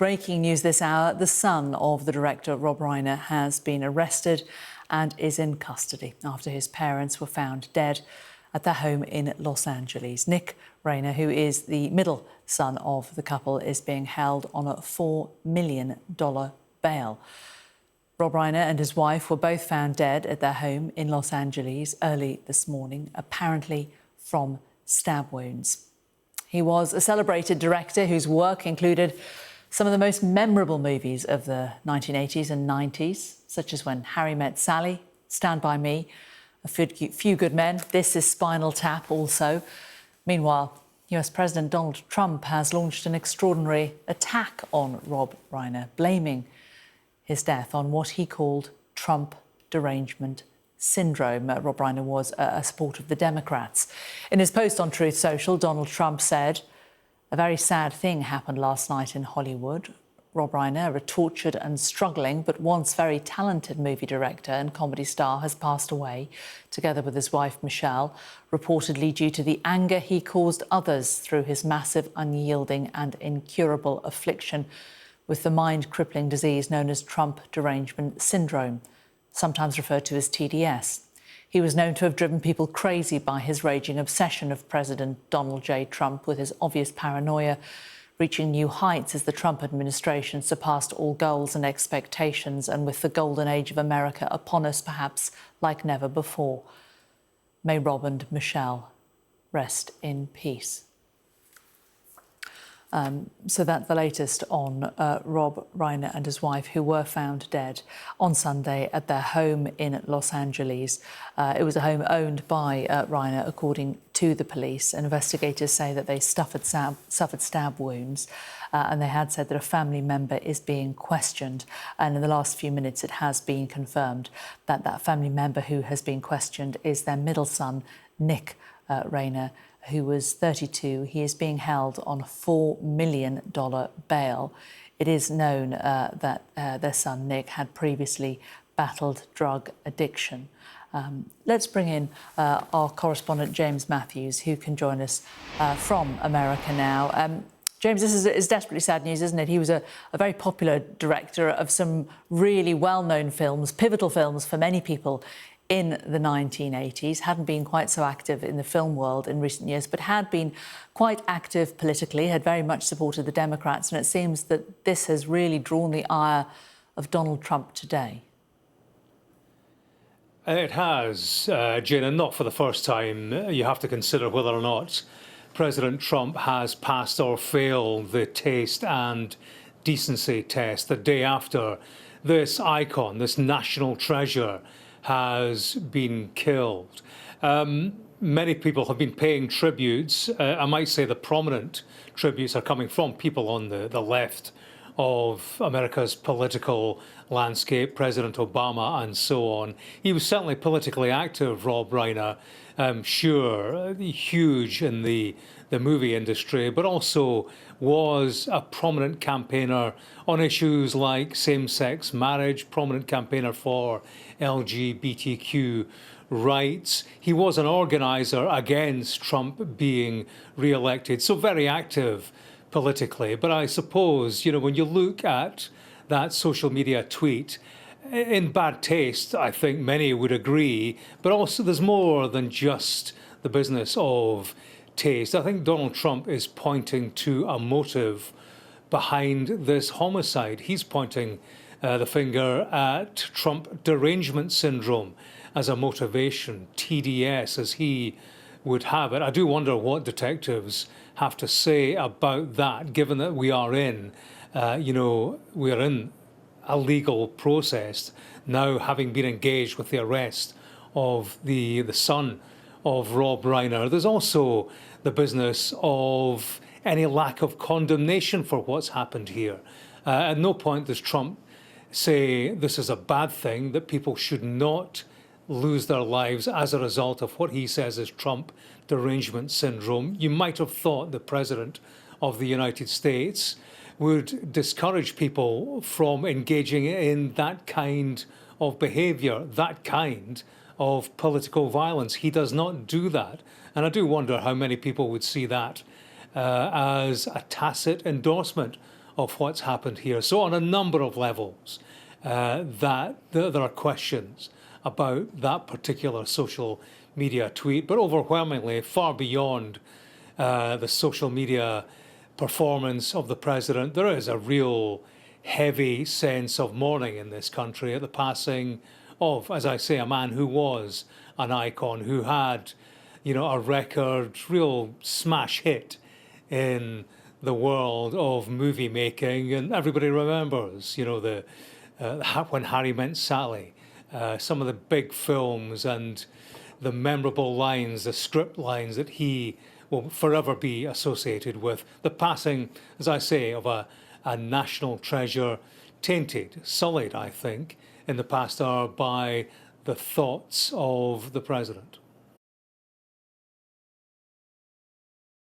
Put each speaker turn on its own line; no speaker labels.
Breaking news this hour, the son of the director, Rob Reiner, has been arrested and is in custody after his parents were found dead at their home in Los Angeles. Nick Reiner, who is the middle son of the couple, is being held on a $4 million bail. Rob Reiner and his wife were both found dead at their home in Los Angeles early this morning, apparently from stab wounds. He was a celebrated director whose work included some of the most memorable movies of the 1980s and 90s, such as When Harry Met Sally, Stand By Me, A Few Good Men, This Is Spinal Tap also. Meanwhile, US President Donald Trump has launched an extraordinary attack on Rob Reiner, blaming his death on what he called Trump derangement syndrome. Rob Reiner was a supporter of the Democrats. In his post on Truth Social, Donald Trump said, "A very sad thing happened last night in Hollywood. Rob Reiner, a tortured and struggling but once very talented movie director and comedy star, has passed away, together with his wife Michelle, reportedly due to the anger he caused others through his massive, unyielding and incurable affliction with the mind-crippling disease known as Trump derangement syndrome, sometimes referred to as TDS. He was known to have driven people crazy by his raging obsession of President Donald J. Trump, with his obvious paranoia reaching new heights as the Trump administration surpassed all goals and expectations, and with the golden age of America upon us, perhaps like never before. May Rob and Michelle rest in peace." So that's the latest on Rob Reiner and his wife, who were found dead on Sunday at their home in Los Angeles. It was a home owned by Reiner, according to the police. Investigators say that they suffered stab wounds, and they had said that a family member is being questioned. And in the last few minutes, it has been confirmed that that family member who has been questioned is their middle son, Nick Reiner, who was 32. He is being held on a $4 million bail. It is known that their son, Nick, had previously battled drug addiction. Let's bring in our correspondent, James Matthews, who can join us from America now. James, this is desperately sad news, isn't it? He was a very popular director of some really well-known films, pivotal films for many people in the 1980s, hadn't been quite so active in the film world in recent years, but had been quite active politically, had very much supported the Democrats, and it seems that this has really drawn the ire of Donald Trump today.
It has, Jane, and not for the first time. You have to consider whether or not President Trump has passed or failed the taste and decency test the day after this icon, this national treasure, has been killed. Many people have been paying tributes. I might say the prominent tributes are coming from people on the left of America's political landscape, President Obama and so on. He was certainly politically active, Rob Reiner, sure, huge in the movie industry, but also was a prominent campaigner on issues like same-sex marriage, prominent campaigner for LGBTQ rights. He was an organizer against Trump being re-elected, so very active politically. But I suppose, you know, when you look at that social media tweet, in bad taste, I think many would agree, but also there's more than just the business of taste. I think Donald Trump is pointing to a motive behind this homicide. He's pointing the finger at Trump derangement syndrome as a motivation, TDS as he would have it. I do wonder what detectives have to say about that, given that we are in, we are in a legal process now, having been engaged with the arrest of the son of Rob Reiner. There's also the business of any lack of condemnation for what's happened here. At no point does Trump say this is a bad thing, that people should not lose their lives as a result of what he says is Trump derangement syndrome. You might have thought the President of the United States would discourage people from engaging in that kind of behaviour, that kind of political violence. He does not do that. And I do wonder how many people would see that as a tacit endorsement of what's happened here. So on a number of levels, there are questions about that particular social media tweet, but overwhelmingly far beyond the social media performance of the president. There is a real heavy sense of mourning in this country at the passing of, as I say, a man who was an icon, who had, a record, real smash hit in the world of movie making, and everybody remembers, when Harry Met Sally, some of the big films and the memorable lines, the script lines that he will forever be associated with. The passing, as I say, of a national treasure, tainted, sullied, I think, in the past hour by the thoughts of the president.